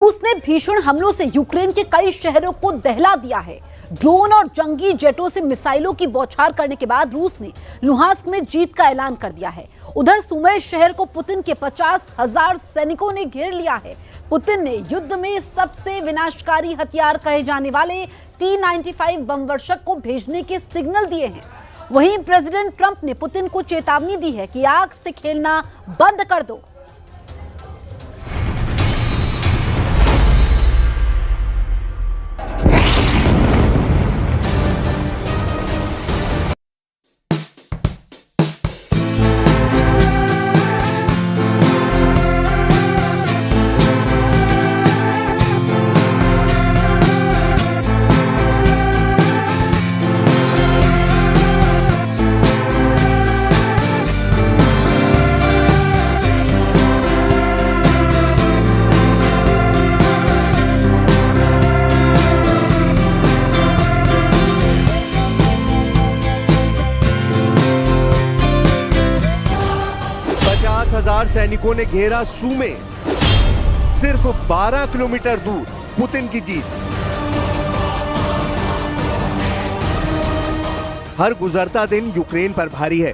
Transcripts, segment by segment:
रूस ने भीषण हमलों से यूक्रेन के कई शहरों को दहला दिया है। ड्रोन और जंगी जेटों से मिसाइलों की बौछार करने के बाद रूस ने लुहांस्क में जीत का ऐलान कर दिया है। उधर सुमी शहर को पुतिन के 50,000 सैनिकों ने घेर लिया है। पुतिन ने युद्ध में सबसे विनाशकारी हथियार कहे जाने वाले T-95 बम वर्षक को भेजने के सिग्नल दिए हैं। वहीं प्रेसिडेंट ट्रंप ने पुतिन को चेतावनी दी है कि आग से खेलना बंद कर दो। सैनिकों ने घेरा सुमी, सिर्फ 12 किलोमीटर दूर पुतिन की जीत। हर गुजरता दिन यूक्रेन पर भारी है।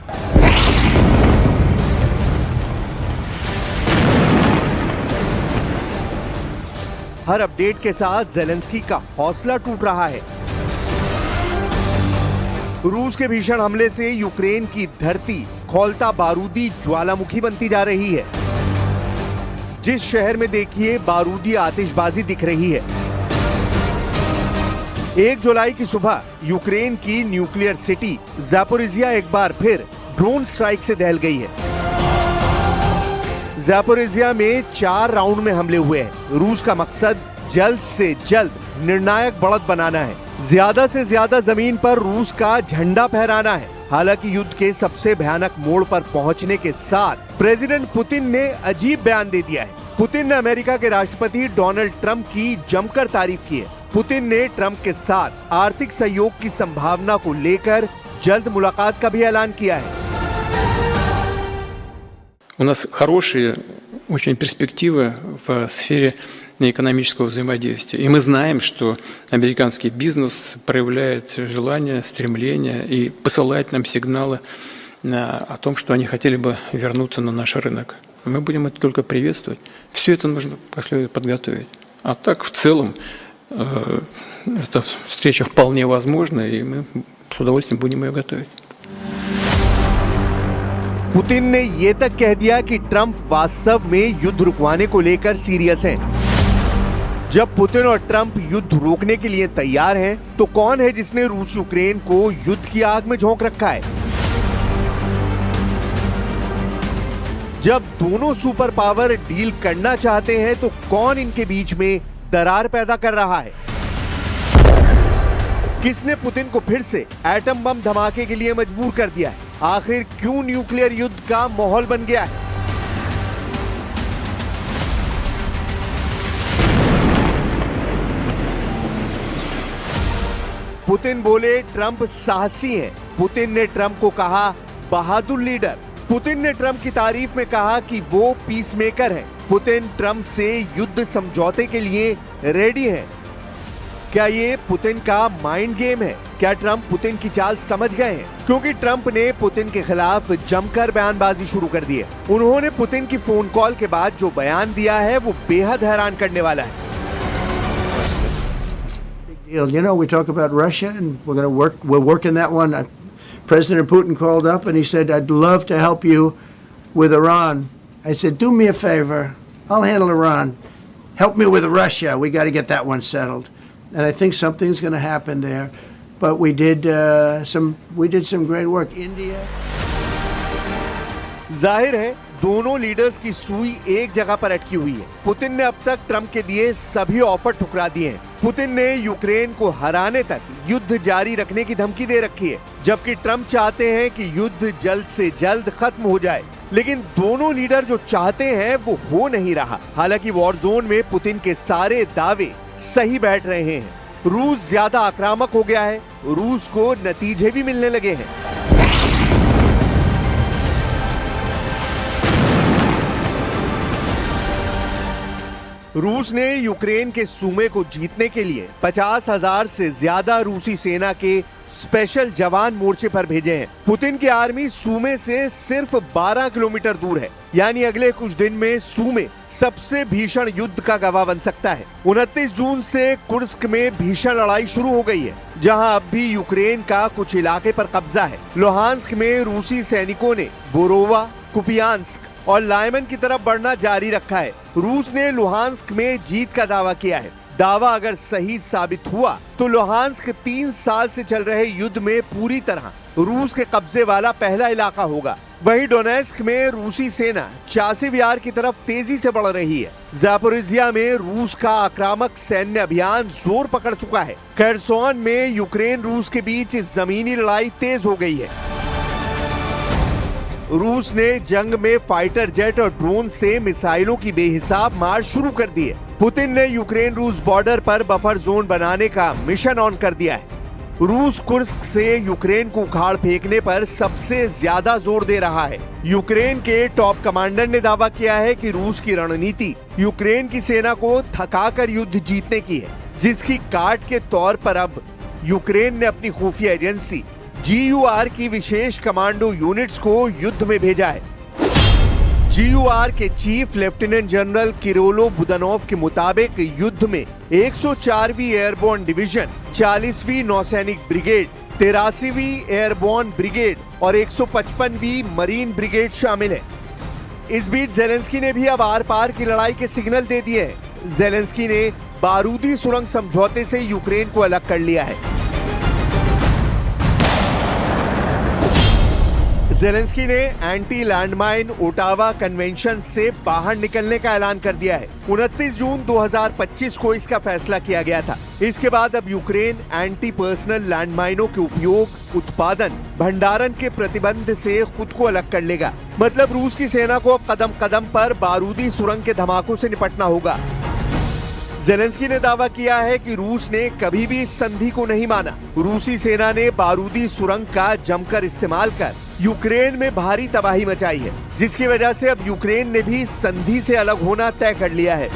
हर अपडेट के साथ ज़ेलेंस्की का हौसला टूट रहा है। रूस के भीषण हमले से यूक्रेन की धरती खौलता बारूदी ज्वालामुखी बनती जा रही है। जिस शहर में देखिए बारूदी आतिशबाजी दिख रही है। 1 जुलाई की सुबह यूक्रेन की न्यूक्लियर सिटी ज़ैपोरिज़िया एक बार फिर ड्रोन स्ट्राइक से दहल गई है। ज़ैपोरिज़िया में 4 राउंड में हमले हुए हैं। रूस का मकसद जल्द से जल्द निर्णायक बढ़त बनाना है। ज्यादा से ज्यादा जमीन पर रूस का झंडा फहराना है। हालांकि युद्ध के सबसे भयानक मोड़ पर पहुंचने के साथ प्रेसिडेंट पुतिन ने अजीब बयान दे दिया है। पुतिन ने अमेरिका के राष्ट्रपति डोनाल्ड ट्रंप की जमकर तारीफ की है। पुतिन ने ट्रंप के साथ आर्थिक सहयोग की संभावना को लेकर जल्द मुलाकात का भी ऐलान किया है। У нас хорошие очень перспективы в сфере экономического взаимодействия. И мы знаем, что американский бизнес проявляет желание, стремление и посылает нам сигналы о том, что они хотели бы вернуться на наш рынок. Мы будем это только приветствовать. Все это нужно последовательно подготовить. А так, в целом, эта встреча вполне возможна, и мы с удовольствием будем ее готовить. पुतिन ने ये तक कह दिया कि ट्रंप वास्तव में युद्ध रुकवाने को लेकर सीरियस हैं। जब पुतिन और ट्रंप युद्ध रोकने के लिए तैयार हैं, तो कौन है जिसने रूस यूक्रेन को युद्ध की आग में झोंक रखा है? जब दोनों सुपर पावर डील करना चाहते हैं, तो कौन इनके बीच में दरार पैदा कर रहा है? किसने पुतिन को फिर से एटम बम धमाके के लिए मजबूर कर दिया है? आखिर क्यों न्यूक्लियर युद्ध का माहौल बन गया है? पुतिन बोले ट्रंप साहसी हैं। पुतिन ने ट्रंप को कहा बहादुर लीडर। पुतिन ने ट्रंप की तारीफ में कहा कि वो पीस मेकर हैं। पुतिन ट्रंप से युद्ध समझौते के लिए रेडी हैं। क्या ये पुतिन का माइंड गेम है? क्या ट्रंप पुतिन की चाल समझ गए हैं? क्योंकि ट्रंप ने पुतिन के खिलाफ जमकर बयानबाजी शुरू कर दी है। उन्होंने पुतिन की फोन कॉल के बाद जो बयान दिया है वो बेहद हैरान करने वाला है। You know, we talk about Russia and we're working that one. President Putin called up and he said, I'd love to help you with Iran. I said, do me a favor. I'll handle Iran. Help me with Russia. We got to get that one settled. And I think something's going to happen there. But we did some great work. India. जाहिर है दोनों leaders की सुई एक जगह पर अटकी हुई है। पुतिन ने अब तक ट्रंप के दिए सभी ऑफर ठुकरा दिए हैं। पुतिन ने यूक्रेन को हराने तक युद्ध जारी रखने की धमकी दे रखी है, जबकि ट्रंप चाहते हैं कि युद्ध जल्द से जल्द खत्म हो जाए। लेकिन दोनों लीडर जो चाहते हैं वो हो नहीं रहा। हालांकि वॉर जोन में पुतिन के सारे दावे सही बैठ रहे हैं। रूस ज्यादा आक्रामक हो गया है। रूस को नतीजे भी मिलने लगे हैं। रूस ने यूक्रेन के सूमे को जीतने के लिए 50,000 से ज्यादा रूसी सेना के स्पेशल जवान मोर्चे पर भेजे हैं। पुतिन की आर्मी सूमे से सिर्फ 12 किलोमीटर दूर है, यानी अगले कुछ दिन में सूमे सबसे भीषण युद्ध का गवाह बन सकता है। 29 जून से कुर्स्क में भीषण लड़ाई शुरू हो गई है, जहां अब भी यूक्रेन का कुछ इलाके पर कब्जा है। लोहांस्क में रूसी सैनिकों ने बोरोवा, कुपियांस्क और लाइमन की तरफ बढ़ना जारी रखा है। रूस ने लुहांस्क में जीत का दावा किया है। दावा अगर सही साबित हुआ तो लुहांस्क 3 साल से चल रहे युद्ध में पूरी तरह रूस के कब्जे वाला पहला इलाका होगा। वहीं डोनेस्क में रूसी सेना चासिव यार की तरफ तेजी से बढ़ रही है। ज़ापोरिज़िया में रूस का आक्रामक सैन्य अभियान जोर पकड़ चुका है। खरसोन में यूक्रेन रूस के बीच जमीनी लड़ाई तेज हो गई है। रूस ने जंग में फाइटर जेट और ड्रोन से मिसाइलों की बेहिसाब मार शुरू कर दी है। पुतिन ने यूक्रेन रूस बॉर्डर पर बफर जोन बनाने का मिशन ऑन कर दिया है। रूस कुर्स्क से यूक्रेन को उखाड़ फेंकने पर सबसे ज्यादा जोर दे रहा है। यूक्रेन के टॉप कमांडर ने दावा किया है कि रूस की रणनीति यूक्रेन की सेना को थकाकर युद्ध जीतने की है, जिसकी काट के तौर पर अब यूक्रेन ने अपनी खुफिया एजेंसी GUR की विशेष कमांडो यूनिट्स को युद्ध में भेजा है। GUR के चीफ लेफ्टिनेंट जनरल किरोलो बुदानोव के मुताबिक युद्ध में 104वीं एयरबोर्न डिवीजन, 40वीं नौसैनिक ब्रिगेड, 83वीं एयरबोर्न ब्रिगेड और 155वीं मरीन ब्रिगेड शामिल है। इस बीच जेलेंस्की ने भी अब आर पार की लड़ाई के सिग्नल दे दिए हैं। जेलेंस्की ने बारूदी सुरंग समझौते से यूक्रेन को अलग कर लिया है। जेलेंस्की ने एंटी लैंडमाइन ओटावा कन्वेंशन से बाहर निकलने का ऐलान कर दिया है। 29 जून 2025 को इसका फैसला किया गया था। इसके बाद अब यूक्रेन एंटी पर्सनल लैंडमाइनों के उपयोग, उत्पादन, भंडारण के प्रतिबंध से खुद को अलग कर लेगा। मतलब रूस की सेना को अब कदम कदम पर बारूदी सुरंग के धमाकों से निपटना होगा। जेलेंस्की ने दावा किया है कि रूस ने कभी भी इस संधि को नहीं माना। रूसी सेना ने बारूदी सुरंग का जमकर इस्तेमाल कर यूक्रेन में भारी तबाही मचाई है, जिसकी वजह से अब यूक्रेन ने भी संधि से अलग होना तय कर लिया है।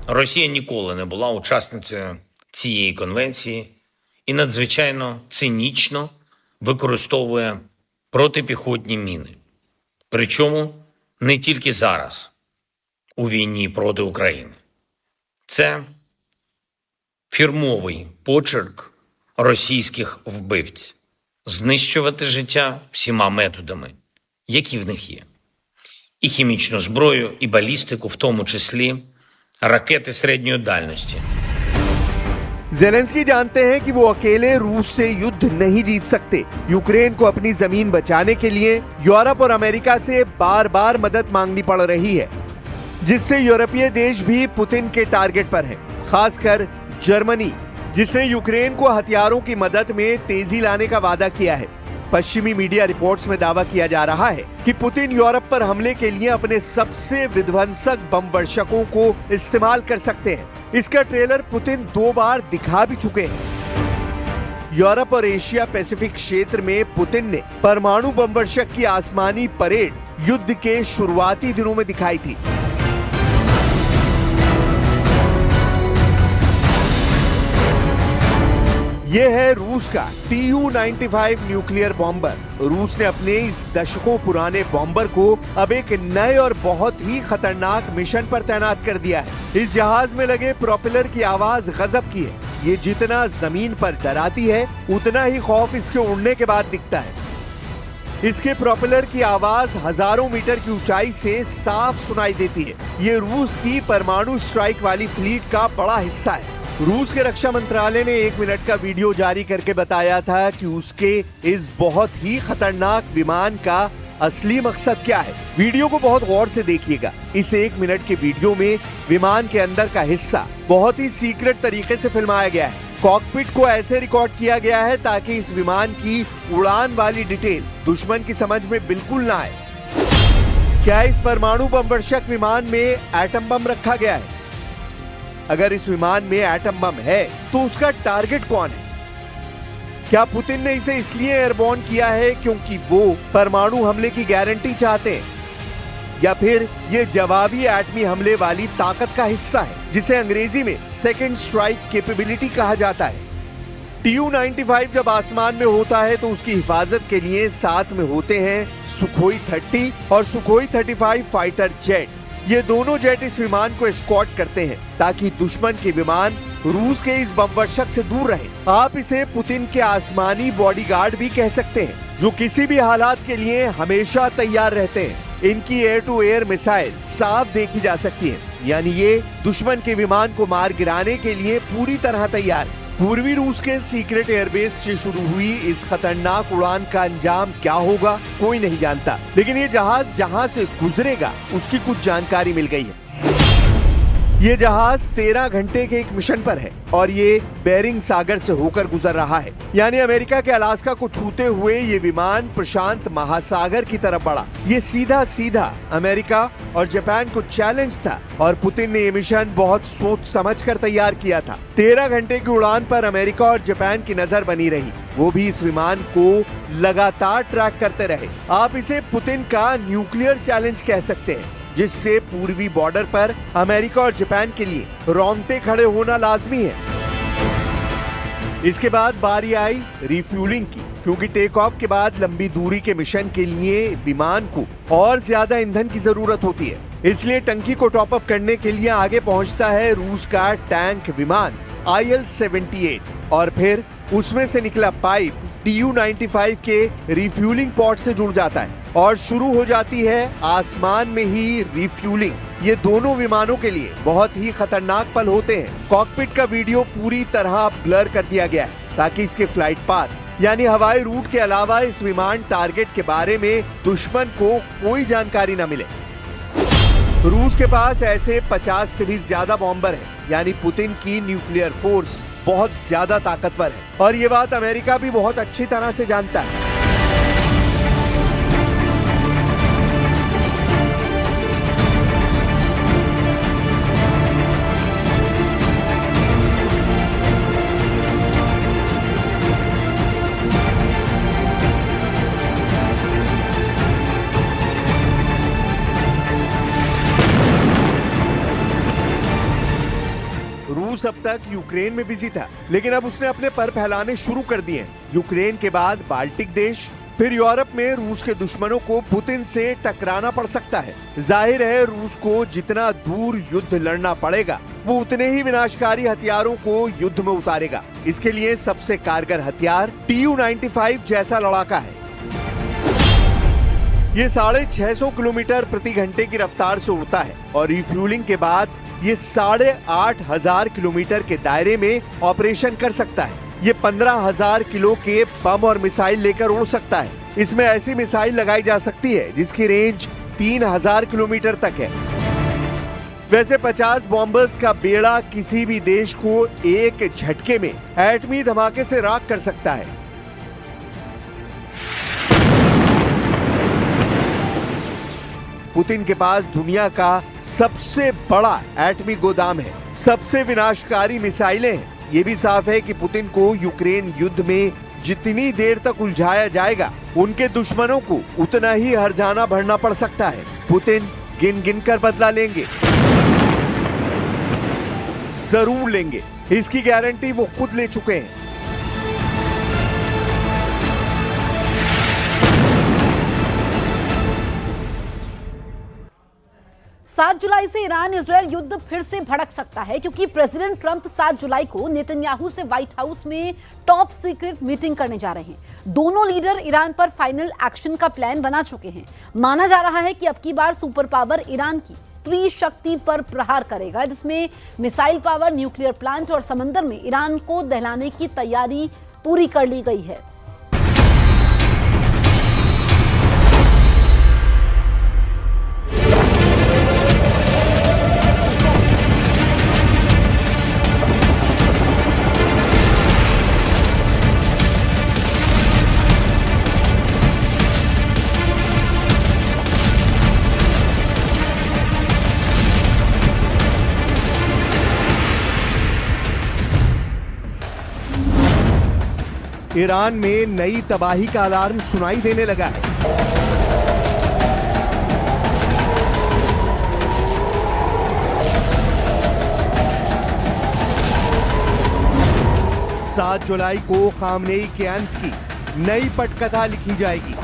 Росія ніколи не була учасницею цієї конвенції і надзвичайно цинічно використовує протипіхотні міни. Причому не тільки зараз, у війні проти України. Це фірмовий почерк російських вбивців – знищувати життя всіма методами, які в них є. І хімічну зброю, і балістику, в тому числі ракети середньої дальності. जेलेंस्की जानते हैं कि वो अकेले रूस से युद्ध नहीं जीत सकते। यूक्रेन को अपनी जमीन बचाने के लिए यूरोप और अमेरिका से बार बार मदद मांगनी पड़ रही है, जिससे यूरोपीय देश भी पुतिन के टारगेट पर हैं, खासकर जर्मनी, जिसने यूक्रेन को हथियारों की मदद में तेजी लाने का वादा किया है। पश्चिमी मीडिया रिपोर्ट्स में दावा किया जा रहा है कि पुतिन यूरोप पर हमले के लिए अपने सबसे विध्वंसक बम वर्षकों को इस्तेमाल कर सकते हैं। इसका ट्रेलर पुतिन 2 बार दिखा भी चुके हैं। यूरोप और एशिया पैसिफिक क्षेत्र में पुतिन ने परमाणु बम वर्षक की आसमानी परेड युद्ध के शुरुआती दिनों में दिखाई थी। ये है रूस का Tu-95 न्यूक्लियर बॉम्बर। रूस ने अपने इस दशकों पुराने बॉम्बर को अब एक नए और बहुत ही खतरनाक मिशन पर तैनात कर दिया है। इस जहाज में लगे प्रोपेलर की आवाज गजब की है। ये जितना जमीन पर डराती है, उतना ही खौफ इसके उड़ने के बाद दिखता है। इसके प्रोपेलर की आवाज हजारों मीटर की ऊंचाई से साफ सुनाई देती है। ये रूस की परमाणु स्ट्राइक वाली फ्लीट का बड़ा हिस्सा है। रूस के रक्षा मंत्रालय ने 1 मिनट का वीडियो जारी करके बताया था कि उसके इस बहुत ही खतरनाक विमान का असली मकसद क्या है। वीडियो को बहुत गौर से देखिएगा। इस 1 मिनट के वीडियो में विमान के अंदर का हिस्सा बहुत ही सीक्रेट तरीके से फिल्माया गया है। कॉकपिट को ऐसे रिकॉर्ड किया गया है ताकि इस विमान की उड़ान वाली डिटेल दुश्मन की समझ में बिल्कुल ना आए। क्या इस परमाणु बम वर्षक विमान में एटम बम रखा गया है? अगर इस विमान में एटम बम है तो उसका टारगेट कौन है? क्या पुतिन ने इसे इसलिए एयरबोर्न किया है क्योंकि वो परमाणु हमले की गारंटी चाहते हैं? या फिर ये जवाबी एटमी हमले वाली ताकत का हिस्सा है, जिसे अंग्रेजी में सेकेंड स्ट्राइक कैपेबिलिटी कहा जाता है। Tu-95 जब आसमान में होता है तो उसकी हिफाजत के लिए साथ में होते हैं सुखोई 30 और सुखोई 35 फाइटर जेट। ये दोनों जेट इस विमान को एस्कॉर्ट करते हैं ताकि दुश्मन के विमान रूस के इस बमवर्षक से दूर रहे। आप इसे पुतिन के आसमानी बॉडीगार्ड भी कह सकते हैं, जो किसी भी हालात के लिए हमेशा तैयार रहते हैं। इनकी एयर टू एयर मिसाइल साफ देखी जा सकती है, यानी ये दुश्मन के विमान को मार गिराने के लिए पूरी तरह तैयार है। पूर्वी रूस के सीक्रेट एयरबेस से शुरू हुई इस खतरनाक उड़ान का अंजाम क्या होगा कोई नहीं जानता, लेकिन ये जहाज जहां से गुजरेगा उसकी कुछ जानकारी मिल गई है। ये जहाज 13 घंटे के एक मिशन पर है और ये बेरिंग सागर से होकर गुजर रहा है, यानी अमेरिका के अलास्का को छूते हुए ये विमान प्रशांत महासागर की तरफ बढ़ा। ये सीधा सीधा अमेरिका और जापान को चैलेंज था और पुतिन ने ये मिशन बहुत सोच समझकर तैयार किया था। 13 घंटे की उड़ान पर अमेरिका और जापान की नजर बनी रही, वो भी इस विमान को लगातार ट्रैक करते रहे। आप इसे पुतिन का न्यूक्लियर चैलेंज कह सकते हैं, जिससे पूर्वी बॉर्डर पर अमेरिका और जापान के लिए रोंगटे खड़े होना लाजमी है। इसके बाद बारी आई रिफ्यूलिंग की, क्योंकि टेक ऑफ के बाद लंबी दूरी के मिशन के लिए विमान को और ज्यादा ईंधन की जरूरत होती है। इसलिए टंकी को टॉप अप करने के लिए आगे पहुंचता है रूस का टैंक विमान IL-78 और फिर उसमें से निकला पाइप Tu-95 के रिफ्यूलिंग पॉट से जुड़ जाता है और शुरू हो जाती है आसमान में ही रिफ्यूलिंग। ये दोनों विमानों के लिए बहुत ही खतरनाक पल होते हैं। कॉकपिट का वीडियो पूरी तरह ब्लर कर दिया गया है ताकि इसके फ्लाइट पाथ यानी हवाई रूट के अलावा इस विमान टारगेट के बारे में दुश्मन को कोई जानकारी न मिले। रूस के पास ऐसे 50 से भी ज्यादा बॉम्बर हैं, यानी पुतिन की न्यूक्लियर फोर्स बहुत ज्यादा ताकतवर है और ये बात अमेरिका भी बहुत अच्छी तरह से जानता है। रूस अब तक यूक्रेन में बिजी था, लेकिन अब उसने अपने पर फैलाने शुरू कर दिए हैं। यूक्रेन के बाद बाल्टिक देश, फिर यूरोप में रूस के दुश्मनों को पुतिन से टकराना पड़ सकता है। जाहिर है रूस को जितना दूर युद्ध लड़ना पड़ेगा वो उतने ही विनाशकारी हथियारों को युद्ध में उतारेगा। इसके लिए सबसे कारगर हथियार Tu-95 जैसा लड़ाका है। ये 650 किलोमीटर प्रति घंटे की रफ्तार से उड़ता है और रिफ्यूलिंग के बाद ये 8,500 किलोमीटर के दायरे में ऑपरेशन कर सकता है। ये 15,000 किलो के बम और मिसाइल लेकर उड़ सकता है। इसमें ऐसी मिसाइल लगाई जा सकती है जिसकी रेंज 3,000 किलोमीटर तक है। वैसे 50 बॉम्बर्स का बेड़ा किसी भी देश को एक झटके में एटमी धमाके से राख कर सकता है। पुतिन के पास दुनिया का सबसे बड़ा एटमी गोदाम है, सबसे विनाशकारी मिसाइलें हैं। ये भी साफ है कि पुतिन को यूक्रेन युद्ध में जितनी देर तक उलझाया जाएगा उनके दुश्मनों को उतना ही हर्जाना भरना पड़ सकता है। पुतिन गिन गिन कर बदला लेंगे, जरूर लेंगे, इसकी गारंटी वो खुद ले चुके हैं। 7 जुलाई से ईरान इजरायल युद्ध फिर से भड़क सकता है, क्योंकि प्रेसिडेंट ट्रंप 7 जुलाई को नेतन्याहू से व्हाइट हाउस में टॉप सीक्रेट मीटिंग करने जा रहे हैं। दोनों लीडर ईरान पर फाइनल एक्शन का प्लान बना चुके हैं। माना जा रहा है कि अब की बार सुपर पावर ईरान की त्रिशक्ति पर प्रहार करेगा, जिसमें मिसाइल पावर, न्यूक्लियर प्लांट और समंदर में ईरान को दहलाने की तैयारी पूरी कर ली गई है। ईरान में नई तबाही का अलार्म सुनाई देने लगा है। 7 जुलाई को खामनेई के अंत की नई पटकथा लिखी जाएगी।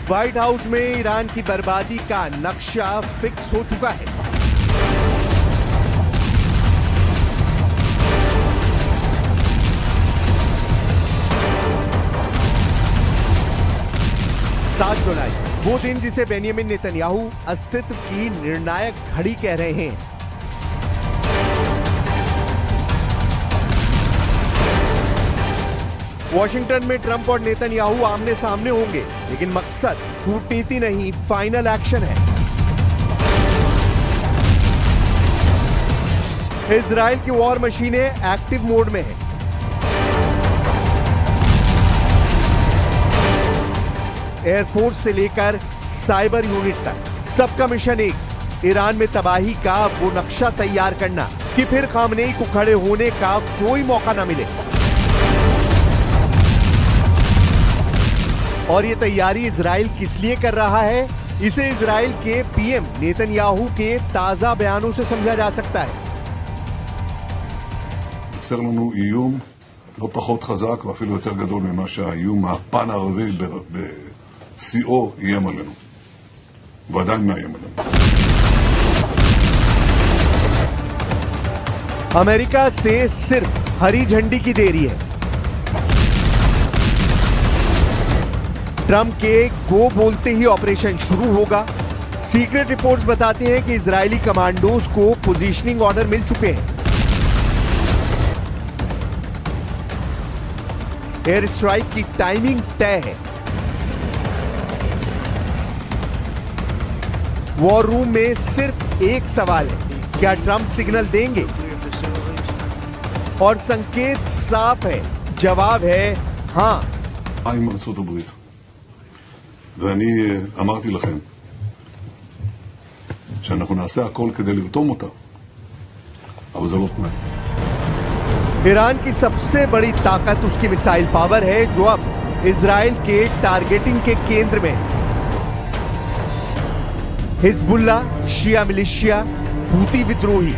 व्हाइट हाउस में ईरान की बर्बादी का नक्शा फिक्स हो चुका है। सात जुलाई, वो दिन जिसे बेनियामिन नेतन्याहू अस्तित्व की निर्णायक घड़ी कह रहे हैं। वॉशिंगटन में ट्रंप और नेतन्याहू आमने सामने होंगे, लेकिन मकसद कूटनीति नहीं, फाइनल एक्शन है। इजराइल की वॉर मशीनें एक्टिव मोड में है। एयरफोर्स से लेकर साइबर यूनिट तक सबका मिशन एक, ईरान में तबाही का वो नक्शा तैयार करना कि फिर खामनेई को खड़े होने का कोई मौका ना मिले। और ये तैयारी इजराइल किस लिए कर रहा है, इसे इजराइल के पीएम नेतन्याहू के ताजा बयानों से समझा जा सकता है। יוצר לנו איום לא פחות חזק ואפילו יותר גדול ממה שהאיום הפן הערבי בשיאו איים עלינו. ועדיין מאיים עלינו. अमेरिका से सिर्फ हरी झंडी की देरी है। ट्रंप के गो बोलते ही ऑपरेशन शुरू होगा। सीक्रेट रिपोर्ट्स बताते हैं कि इजरायली कमांडोज को पोजीशनिंग ऑर्डर मिल चुके हैं। एयर स्ट्राइक की टाइमिंग तय है। वॉर रूम में सिर्फ एक सवाल है, क्या ट्रंप सिग्नल देंगे? और संकेत साफ है, जवाब है हाँ। עם ארצות הברית. ואני אמרתי לכם שאנחנו נעשה הכל כדי לרתום אותה, אבל זה לא תנאי. ईरान की सबसे बड़ी ताकत उसकी मिसाइल पावर है, जो अब इजराइल के टारगेटिंग के केंद्र में है। हिजबुल्ला, शिया मिलिशिया, हूती विद्रोही,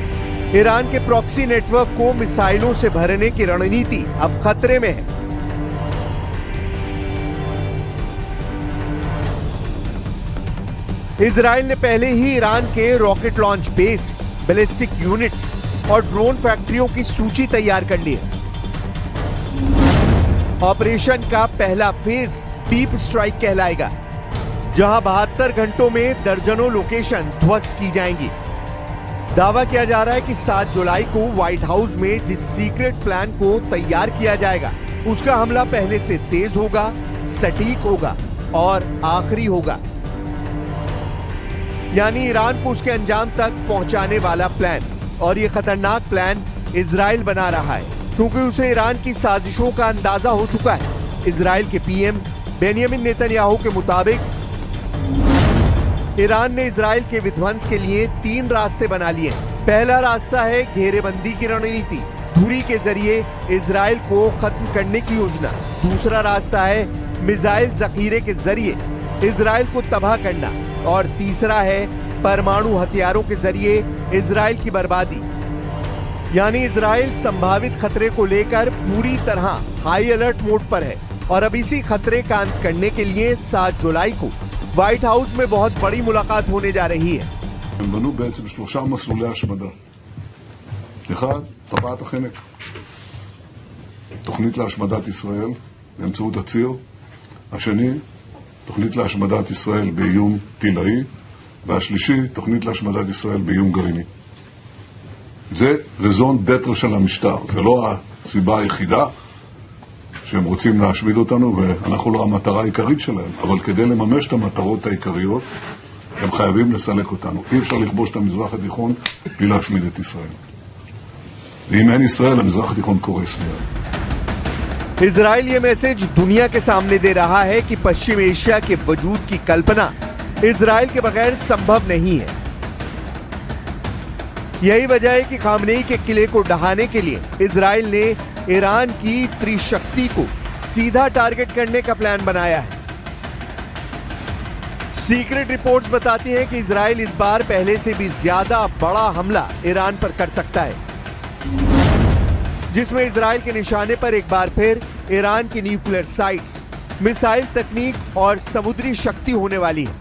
ईरान के प्रॉक्सी नेटवर्क को मिसाइलों से भरने की रणनीति अब खतरे में है। इजराइल ने पहले ही ईरान के rocket launch base, ballistic units और ड्रोन फैक्ट्रियों की सूची तैयार कर ली है। ऑपरेशन का पहला फेज डीप स्ट्राइक कहलाएगा, जहां 72 घंटों में दर्जनों लोकेशन ध्वस्त की जाएंगी। दावा किया जा रहा है कि 7 जुलाई को व्हाइट हाउस में जिस सीक्रेट प्लान को तैयार किया जाएगा, उसका हमला पहले से तेज होगा, सटीक होगा और आखिरी होगा। यानी ईरान को उसके अंजाम तक पहुंचाने वाला प्लान। और ये खतरनाक प्लान इजराइल बना रहा है, क्योंकि उसे ईरान की साजिशों का अंदाजा हो चुका है। इजराइल के पीएम बेनियामिन नेतन्याहू के मुताबिक ईरान ने इजराइल के विध्वंस के लिए 3 रास्ते बना लिए। पहला रास्ता है घेरेबंदी की रणनीति, धुरी के जरिए इजराइल को खत्म करने की योजना। दूसरा रास्ता है मिसाइल जखीरे के जरिए इजराइल को तबाह करना। और तीसरा है परमाणु हथियारों के जरिए इजराइल की बर्बादी। यानी इजराइल संभावित खतरे को लेकर पूरी तरह हाई अलर्ट मोड पर है। और अब इसी खतरे का अंत करने के लिए 7 जुलाई को व्हाइट हाउस में बहुत बड़ी मुलाकात होने जा रही है। הם בנו בעצם 3 מסלולי השמדה. אחד, טבעת החנק. תוכנית להשמדת ישראל באמצעות הציר. השני, תוכנית להשמדת ישראל באיום טילאי. והשלישי, תוכנית להשמדת ישראל באיום גרעיני. זה רזון דטר של המשטר. זה לא הסיבה היחידה שהם רוצים להשמיד אותנו, ואנחנו לא המטרה העיקרית שלהם. אבל כדי לממש את המטרות העיקריות, הם חייבים לסלק אותנו. אי אפשר לכבוש את המזרח התיכון בלי להשמיד את ישראל. ואם אין ישראל, המזרח התיכון קורס מיד. इजराइल ये मैसेज दुनिया के सामने दे रहा है कि पश्चिम एशिया के वजूद की कल्पना इजराइल के बगैर संभव नहीं है। यही वजह है कि खामनेई के किले को ढहाने के लिए इजराइल ने ईरान की त्रिशक्ति को सीधा टारगेट करने का प्लान बनाया है। सीक्रेट रिपोर्ट्स बताती हैं कि इजराइल इस बार पहले से भी ज्यादा बड़ा हमला ईरान पर कर सकता है, जिसमें इजराइल के निशाने पर एक बार फिर ईरान की न्यूक्लियर साइट्स, मिसाइल तकनीक और समुद्री शक्ति होने वाली है,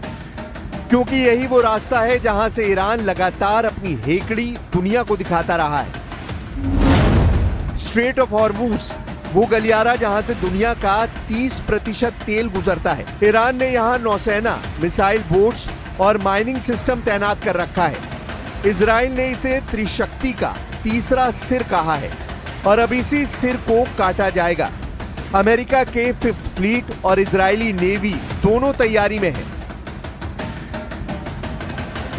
क्योंकि यही वो रास्ता है जहां से ईरान लगातार अपनी हेकड़ी दुनिया को दिखाता रहा है। स्ट्रेट ऑफ हॉर्मुज, वो गलियारा जहां से दुनिया का 30% तेल गुजरता है। ईरान ने यहां नौसेना, मिसाइल बोट्स और माइनिंग सिस्टम तैनात कर रखा है। इजराइल ने इसे त्रिशक्ति का तीसरा सिर कहा है और अब इसी सिर को काटा जाएगा। अमेरिका के 5th फ्लीट और इजरायली नेवी दोनों तैयारी में है।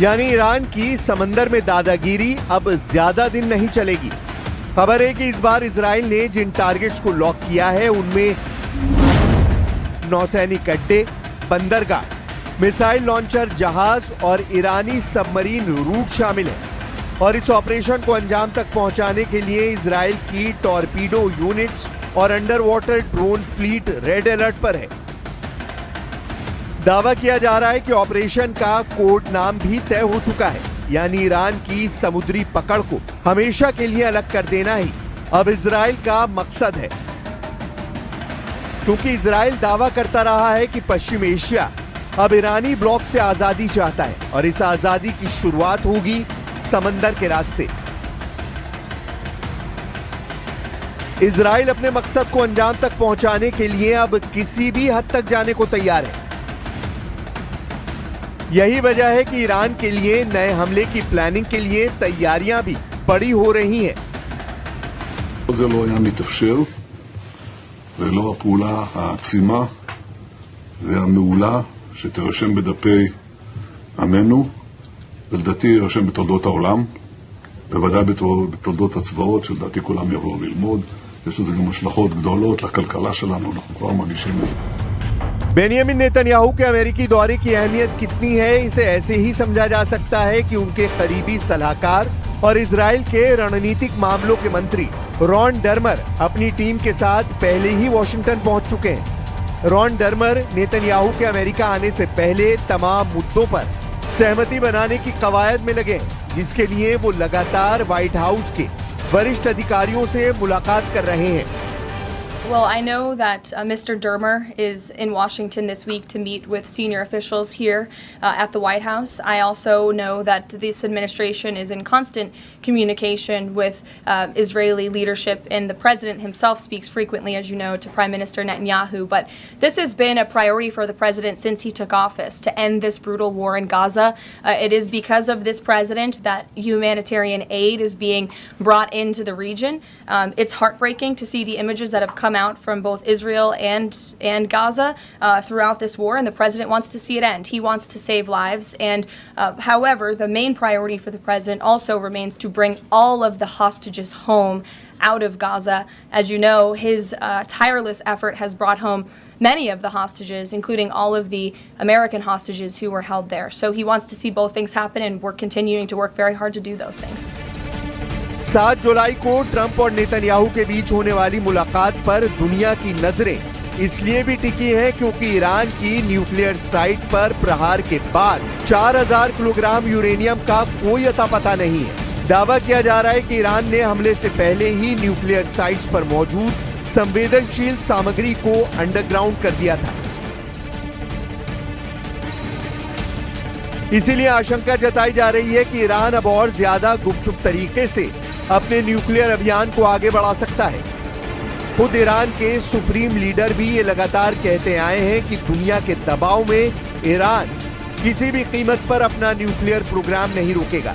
यानी ईरान की समंदर में दादागिरी अब ज्यादा दिन नहीं चलेगी। खबर है कि इस बार इजराइल ने जिन टारगेट्स को लॉक किया है उनमें नौसैनिक अड्डे, बंदरगाह, मिसाइल लॉन्चर जहाज और ईरानी सबमरीन रूट शामिल है। और इस ऑपरेशन को अंजाम तक पहुंचाने के लिए इजराइल की टॉर्पीडो यूनिट्स और under water drone fleet red alert पर है। दावा किया जा रहा है कि ऑपरेशन का कोड नाम भी तय हो चुका है, यानी ईरान की समुद्री पकड़ को हमेशा के लिए अलग कर देना ही अब इजराइल का मकसद है। क्योंकि इजराइल दावा करता रहा है कि पश्चिम एशिया अब ईरानी ब्लॉक से आजादी चाहता है और इस आजादी की शुरुआत होगी समंदर के रास्ते। इजराइल अपने मकसद को अंजाम तक पहुंचाने के लिए अब किसी भी हद तक जाने को तैयार है। यही वजह है कि ईरान के लिए नए हमले की प्लानिंग के लिए तैयारियां भी बड़ी हो रही हैं। זה לא היה מתאפשר, ולא הפעולה העצימה והמעולה שתירשם בדפי עמנו, ולדעתי יירשם בתולדות העולם, בוודאי בתולדות הצבאות, שלדעתי כולם יבואו ללמוד. יש לזה גם השלכות גדולות לכלכלה שלנו, אנחנו כבר מרגישים את זה. बेनियामिन नेतन्याहू के अमेरिकी दौरे की अहमियत कितनी है, इसे ऐसे ही समझा जा सकता है कि उनके करीबी सलाहकार और इजराइल के रणनीतिक मामलों के मंत्री रॉन डर्मर अपनी टीम के साथ पहले ही वॉशिंगटन पहुंच चुके हैं। रॉन डर्मर नेतन्याहू के अमेरिका आने से पहले तमाम मुद्दों पर सहमति बनाने की कवायद में लगे हैं, जिसके लिए वो लगातार व्हाइट हाउस के वरिष्ठ अधिकारियों से मुलाकात कर रहे हैं। Well, I know that Mr. Dermer is in Washington this week to meet with senior officials here at the White House. I also know that this administration is in constant communication with Israeli leadership, and the president himself speaks frequently, as you know, to Prime Minister Netanyahu. But this has been a priority for the president since he took office, to end this brutal war in Gaza. It is because of this president that humanitarian aid is being brought into the region. It's heartbreaking to see the images that have come out from both Israel and Gaza throughout this war, and the president wants to see it end. He wants to save lives, and however, the main priority for the president also remains to bring all of the hostages home out of Gaza. As you know, his tireless effort has brought home many of the hostages, including all of the American hostages who were held there. So he wants to see both things happen, and we're continuing to work very hard to do those things. 7 जुलाई को Trump और Netanyahu के बीच होने वाली मुलाकात पर दुनिया की नजरें इसलिए भी टिकी हैं क्योंकि ईरान की न्यूक्लियर साइट पर प्रहार के बाद 4000 किलोग्राम यूरेनियम का कोई अता पता नहीं है। दावा किया जा रहा है कि ईरान ने हमले से पहले ही न्यूक्लियर साइट्स पर मौजूद संवेदनशील सामग्री को अंडरग्राउंड कर दिया था। इसीलिए आशंका जताई जा रही है कि ईरान अब और ज्यादा गुपचुप तरीके से अपने न्यूक्लियर अभियान को आगे बढ़ा सकता है। खुद ईरान के सुप्रीम लीडर भी ये लगातार कहते आए हैं कि दुनिया के दबाव में ईरान किसी भी कीमत पर अपना न्यूक्लियर प्रोग्राम नहीं रोकेगा।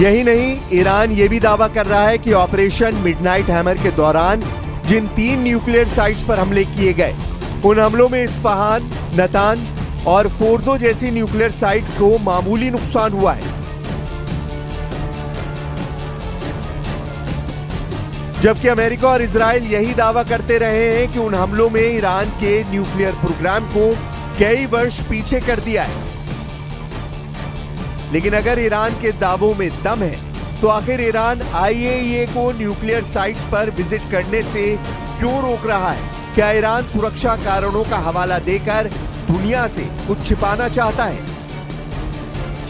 यही नहीं, ईरान ये भी दावा कर रहा है कि ऑपरेशन मिडनाइट हैमर के दौरान जिन 3 न्यूक्लियर साइट्स पर हमले किए गए, उन हमलों में इस्फहान, नतांज और फोर्दो जैसी न्यूक्लियर साइट को मामूली नुकसान हुआ है। जबकि अमेरिका और इजराइल यही दावा करते रहे हैं कि उन हमलों में ईरान के न्यूक्लियर प्रोग्राम को कई वर्ष पीछे कर दिया है। लेकिन अगर ईरान के दावों में दम है तो आखिर ईरान IAEA को न्यूक्लियर साइट्स पर विजिट करने से क्यों रोक रहा है? क्या ईरान सुरक्षा कारणों का हवाला देकर दुनिया से कुछ छिपाना चाहता है?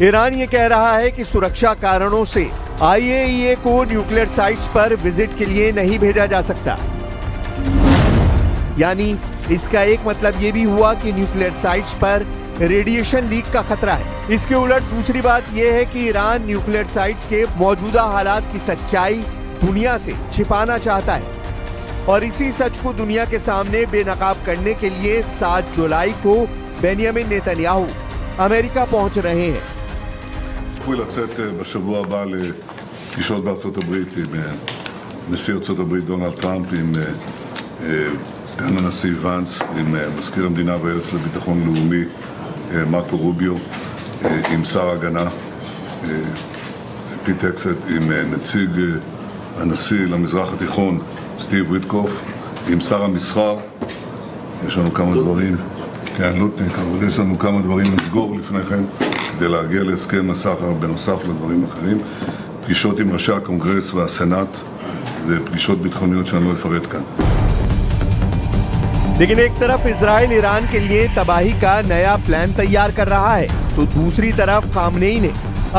ईरान ये कह रहा है कि सुरक्षा कारणों से IAEA को न्यूक्लियर साइट्स पर विजिट के लिए नहीं भेजा जा सकता। यानी इसका एक मतलब ये भी हुआ कि न्यूक्लियर साइट्स पर रेडिएशन लीक का खतरा है। इसके उलट दूसरी बात यह है कि ईरान न्यूक्लियर साइट्स के मौजूदा हालात की सच्चाई दुनिया से छिपाना चाहता है और इसी सच को दुनिया के सामने बेनकाब करने के लिए 7 जुलाई को बेंजामिन नेतन्याहू अमेरिका पहुंच रहे हैं। צפוי לצאת בשבוע הבא לפגישות בארצות הברית עם נשיא ארצות הברית דונלד טראמפ, עם סגן הנשיא ונס, עם מזכיר המדינה והיועץ לביטחון לאומי מרקו רוביו, עם שר ההגנה פיט הקסט, עם נציג הנשיא למזרח התיכון סטיב ויטקוף, עם שר המסחר. יש לנו כמה דברים, כן, לוטניק, אבל יש לנו כמה דברים לסגור לפני כן כדי להגיע להסכם הסחר בנוסף לדברים אחרים, פגישות עם ראשי הקונגרס והסנאט ופגישות ביטחוניות שאני לא אפרט כאן. लेकिन एक तरफ इजराइल ईरान के लिए तबाही का नया प्लान तैयार कर रहा है तो दूसरी तरफ खामनेई ने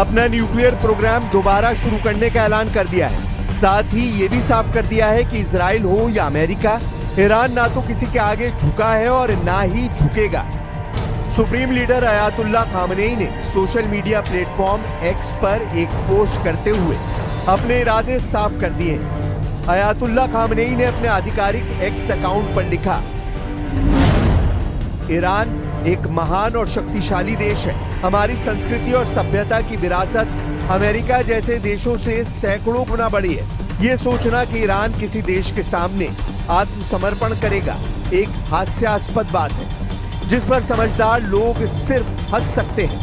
अपना न्यूक्लियर प्रोग्राम दोबारा शुरू करने का ऐलान कर दिया है। साथ ही ये भी साफ कर दिया है कि इजराइल हो या अमेरिका, ईरान ना तो किसी के आगे झुका है और ना ही झुकेगा। सुप्रीम लीडर अयातुल्ला खामनेई ने सोशल मीडिया प्लेटफॉर्म एक्स पर एक पोस्ट करते हुए अपने इरादे साफ कर दिए। अयातुल्ला खामनेई ने अपने आधिकारिक एक्स अकाउंट पर लिखा, ईरान एक महान और शक्तिशाली देश है। हमारी संस्कृति और सभ्यता की विरासत अमेरिका जैसे देशों से सैकड़ों गुना बड़ी है। ये सोचना कि ईरान किसी देश के सामने आत्मसमर्पण करेगा एक हास्यास्पद बात है जिस पर समझदार लोग सिर्फ हंस सकते हैं।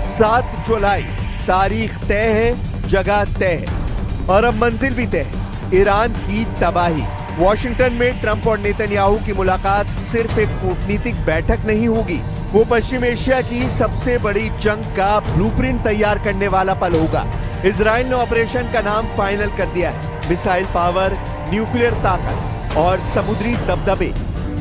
7 जुलाई तारीख तय है, जगह तय है और अब मंजिल भी तय है, ईरान की तबाही। वॉशिंगटन में ट्रंप और नेतन्याहू की मुलाकात सिर्फ एक कूटनीतिक बैठक नहीं होगी, वो पश्चिम एशिया की सबसे बड़ी जंग का ब्लूप्रिंट तैयार करने वाला पल होगा। इजराइल ने ऑपरेशन का नाम फाइनल कर दिया है, मिसाइल पावर, न्यूक्लियर ताकत और समुद्री दबदबे।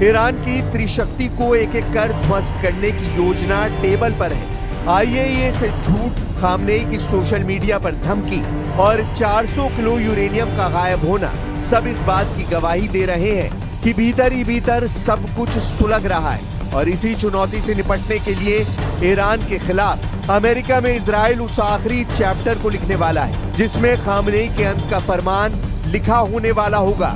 ईरान की त्रिशक्ति को एक एक कर ध्वस्त करने की योजना टेबल पर है। IAEA से झूठ, खामनेई की सोशल मीडिया पर धमकी और 400 किलो यूरेनियम का गायब होना सब इस बात की गवाही दे रहे हैं कि भीतर ही भीतर सब कुछ सुलग रहा है। और इसी चुनौती से निपटने के लिए ईरान के खिलाफ अमेरिका में इजराइल उस आखिरी चैप्टर को लिखने वाला है जिसमें खामनेई के अंत का फरमान लिखा होने वाला होगा।